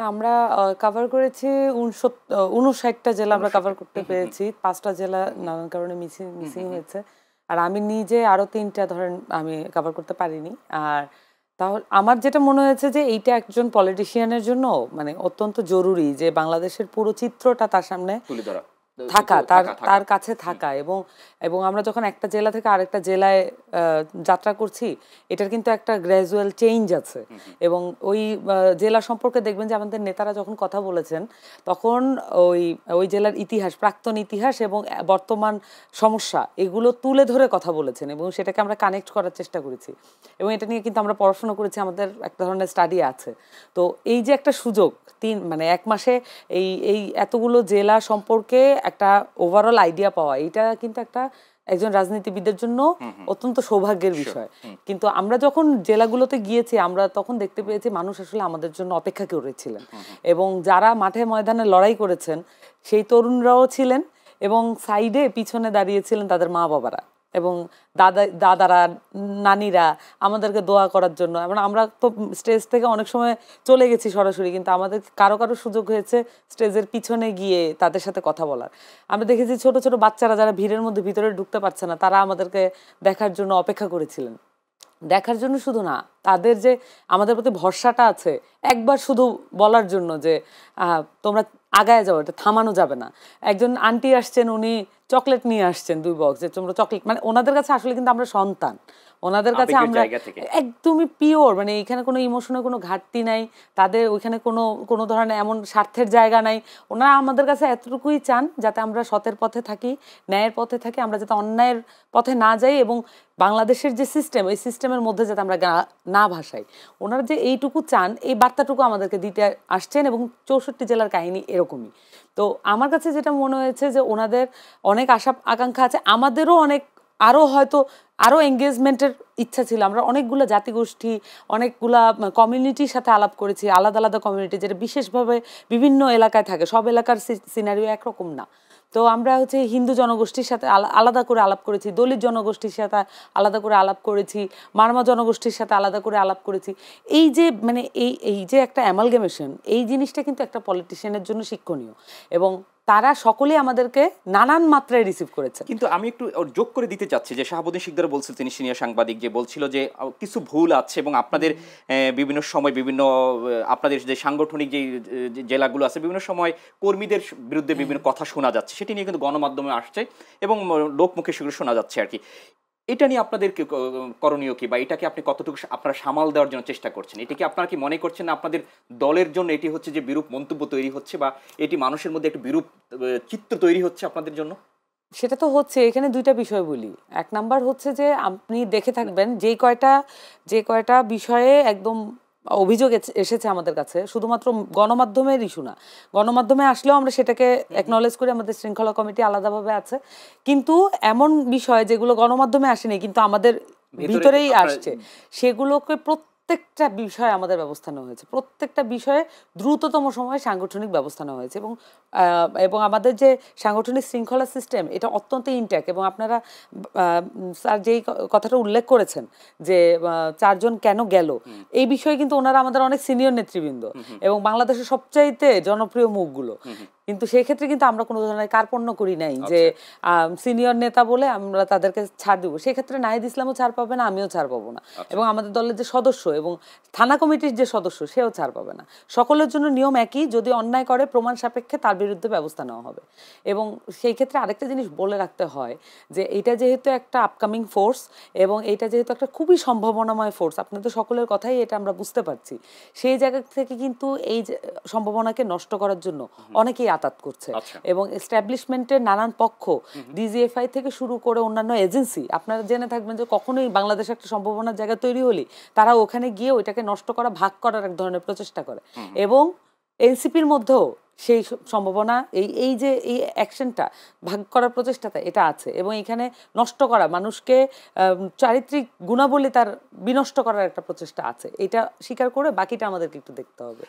না আমরা কভার করেছি 59টা জেলা আমরা কভার করতে পেরেছি। 5টা জেলা নানান কারণে মিসিং হয়েছে। আর আমি নিজে আরো 3টা ধরেন আমি কভার করতে পারিনি। আর তাহলে আমার যেটা মনে হয়েছে যে এইটা একজন পলিটিশিয়ানের জন্য মানে অত্যন্ত জরুরি যে বাংলাদেশের পুরো চিত্রটা তার সামনে তুলে ধরা থাকা, তার কাছে থাকা এবং আমরা যখন একটা জেলা থেকে আরেকটা জেলায় যাত্রা করছি এটার কিন্তু একটা গ্র্যাজুয়াল চেঞ্জ আছে। এবং ওই জেলা সম্পর্কে দেখবেন যে আমাদের নেতারা যখন কথা বলেছেন তখন ওই জেলার ইতিহাস, প্রাক্তন ইতিহাস এবং বর্তমান সমস্যা এগুলো তুলে ধরে কথা বলেছেন এবং সেটাকে আমরা কানেক্ট করার চেষ্টা করেছি। এবং এটা নিয়ে কিন্তু আমরা পড়াশোনা করেছি, আমাদের একটা ধরনের স্টাডি আছে। তো এই যে একটা সুযোগ মানে 1 মাসে এই এতগুলো জেলা সম্পর্কে একটা ওভারঅল আইডিয়া পাওয়া, এটা কিন্তু একজন রাজনীতিবিদের জন্য অত্যন্ত সৌভাগ্যের বিষয়। কিন্তু আমরা যখন জেলাগুলোতে গিয়েছি আমরা তখন দেখতে পেয়েছি মানুষ আসলে আমাদের জন্য অপেক্ষা করেছিলেন এবং যারা মাঠে ময়দানে লড়াই করেছেন সেই তরুণরাও ছিলেন এবং সাইডে পিছনে দাঁড়িয়েছিলেন তাদের মা বাবারা এবং দাদারা, নানিরা আমাদেরকে দোয়া করার জন্য। আমরা তো স্টেজ থেকে অনেক সময় চলে গেছি সরাসরি, কিন্তু আমাদের কারো সুযোগ হয়েছে স্টেজের পিছনে গিয়ে তাদের সাথে কথা বলার। আমরা দেখেছি ছোট ছোট বাচ্চারা যারা ভিড়ের মধ্যে ভিতরে ঢুকতে পারছে না, তারা আমাদেরকে দেখার জন্য অপেক্ষা করেছিলেন। দেখার জন্য শুধু না, তাদের যে আমাদের প্রতি ভরসাটা আছে একবার শুধু বলার জন্য যে তোমরা আগায় যাও, এটা থামানো যাবে না। একজন আন্টি আসছেন, উনি চকলেট নিয়ে আসছেন 2 বক্স, যে তোমরা চকলেট, মানে ওনাদের কাছে আসলে কিন্তু আমরা সন্তান, ওনাদের কাছে আমরা একদমই পিওর, মানে এখানে কোনো ইমোশনের কোনো ঘাটতি নাই, তাদের ওইখানে কোনো ধরনের এমন স্বার্থের জায়গা নাই। ওনারা আমাদের কাছে এতটুকুই চান যাতে আমরা সতের পথে থাকি, ন্যায়ের পথে থাকি, আমরা যাতে অন্যায়ের পথে না যাই এবং বাংলাদেশের যে সিস্টেম এই সিস্টেমের মধ্যে যাতে আমরা না ভাসাই। ওনারা যে এইটুকু চান, এই বার্তাটুকু আমাদেরকে দিতে আসছেন এবং 64 জেলার কাহিনী এরকমই। তো আমার কাছে যেটা মনে হয়েছে যে ওনাদের অনেক আশা আকাঙ্ক্ষা আছে, আমাদেরও অনেক আরও এঙ্গেজমেন্টের ইচ্ছা ছিল। আমরা অনেকগুলো জাতিগোষ্ঠী, অনেকগুলা কমিউনিটির সাথে আলাপ করেছি, আলাদা আলাদা কমিউনিটি যেটা বিশেষভাবে বিভিন্ন এলাকায় থাকে, সব এলাকার সিনারিও একরকম না। তো আমরা হিন্দু জনগোষ্ঠীর সাথে আলাদা করে আলাপ করেছি, দলিত জনগোষ্ঠীর সাথে আলাদা করে আলাপ করেছি, মারমা জনগোষ্ঠীর সাথে আলাদা করে আলাপ করেছি। এই যে মানে এই যে একটা অ্যামালগামেশন, এই জিনিসটা কিন্তু একটা পলিটিশিয়ানের জন্য শিক্ষণীয় এবং তারা সকলেই আমাদেরকে নানান মাত্রায় রিসিভ করেছে। কিন্তু আমি একটু যোগ করে দিতে চাচ্ছি যে শাহাবুদ্দিন শিকদার বলছিল, তিনি সিনিয়র সাংবাদিক, যে বলছিল যে কিছু ভুল আছে এবং আপনাদের বিভিন্ন সময় বিভিন্ন আপনাদের যে সাংগঠনিক যে জেলাগুলো আছে বিভিন্ন সময় কর্মীদের বিরুদ্ধে বিভিন্ন কথা শোনা যাচ্ছে, সেটি নিয়ে কিন্তু গণমাধ্যমে আসছে এবং লোকমুখে সেগুলো শোনা যাচ্ছে আর কি। এটা নিয়ে আপনাদের করণীয় কি, বা এটাকে আপনি কতটুকু আপনারা সামাল দেওয়ার জন্য চেষ্টা করছেন? এটা কি আপনারা কি মনে করছেন না আপনাদের দলের জন্য এটি হচ্ছে যে বিরূপ মন্তব্য তৈরি হচ্ছে বা এটি মানুষের মধ্যে একটা বিরূপ চিত্র তৈরি হচ্ছে আপনাদের জন্য? সেটা তো হচ্ছে। এখানে 2টা বিষয় বলি। 1 নাম্বার হচ্ছে যে আপনি দেখে থাকবেন যে কয়টা বিষয়ে একদম অভিযোগ এসেছে আমাদের কাছে, শুধুমাত্র গণমাধ্যমের ইস্যু না, গণমাধ্যমে আসলেও আমরা সেটাকে অ্যাকনলেজ করি, আমাদের শৃঙ্খলা কমিটি আলাদাভাবে আছে। কিন্তু এমন বিষয় যেগুলো গণমাধ্যমে আসেনি কিন্তু আমাদের ভিতরেই আসছে, সেগুলোকে প্রত্যেকটা বিষয়ে আমাদের ব্যবস্থা নেওয়া হয়েছে, প্রত্যেকটা বিষয়ে দ্রুততম সময়ে সাংগঠনিক ব্যবস্থা নেওয়া হয়েছে এবং আমাদের যে সাংগঠনিক শৃঙ্খলা সিস্টেম এটা অত্যন্ত ইনট্যাক্ট। এবং আপনারা স্যার যেই কথাটা উল্লেখ করেছেন যে 4 জন কেন গেল, এই বিষয়ে কিন্তু ওনারা আমাদের অনেক সিনিয়র নেতৃবৃন্দ এবং বাংলাদেশের সবচাইতে জনপ্রিয় মুখগুলো, কিন্তু সেই ক্ষেত্রে কিন্তু আমরা কোনো ধরনের কার্পণ্য করি নাই যে সিনিয়র নেতা বলে আমরা তাদেরকে ছাড় দিব। সেক্ষেত্রে নাহিদ ইসলামও ছাড় পাবে না, আমিও ছাড় পাবো না, এবং আমাদের দলের যে সদস্য এবং থানা কমিটির যে সদস্য সেও ছাড় পাবে না। সকলের জন্য নিয়ম একই, যদি অন্যায় করে প্রমাণ সাপেক্ষে তার বিরুদ্ধে ব্যবস্থা নেওয়া হবে। এবং সেই ক্ষেত্রে আরেকটা জিনিস বলে রাখতে হয় যে এটা যেহেতু একটা আপকামিং ফোর্স এবং এটা যেহেতু একটা খুবই সম্ভাবনাময় ফোর্স, আপনাদের সকলের কথাই এটা আমরা বুঝতে পারছি, সেই জায়গা থেকে কিন্তু এই সম্ভাবনাকে নষ্ট করার জন্য অনেকেই আতাত করছে। এবং এস্টাবলিশমেন্টের নানান পক্ষ, ডিজিএফআই থেকে শুরু করে অন্যান্য এজেন্সি, আপনারা জেনে থাকবেন যে কখনোই বাংলাদেশে একটা সম্ভাবনার জায়গা তৈরি হলে তারা ওখানে গিয়ে ওইটাকে নষ্ট করা, ভাগ করার এক ধরনের প্রচেষ্টা করে। এবং এনসিপির মধ্যেও সেই সম্ভাবনা, এই যে এই অ্যাকশনটা, ভাগ করার প্রচেষ্টাটা এটা আছে এবং এখানে নষ্ট করা, মানুষকে চারিত্রিক গুণাবলী তার বিনষ্ট করার একটা প্রচেষ্টা আছে। এটা স্বীকার করে বাকিটা আমাদেরকে একটু দেখতে হবে।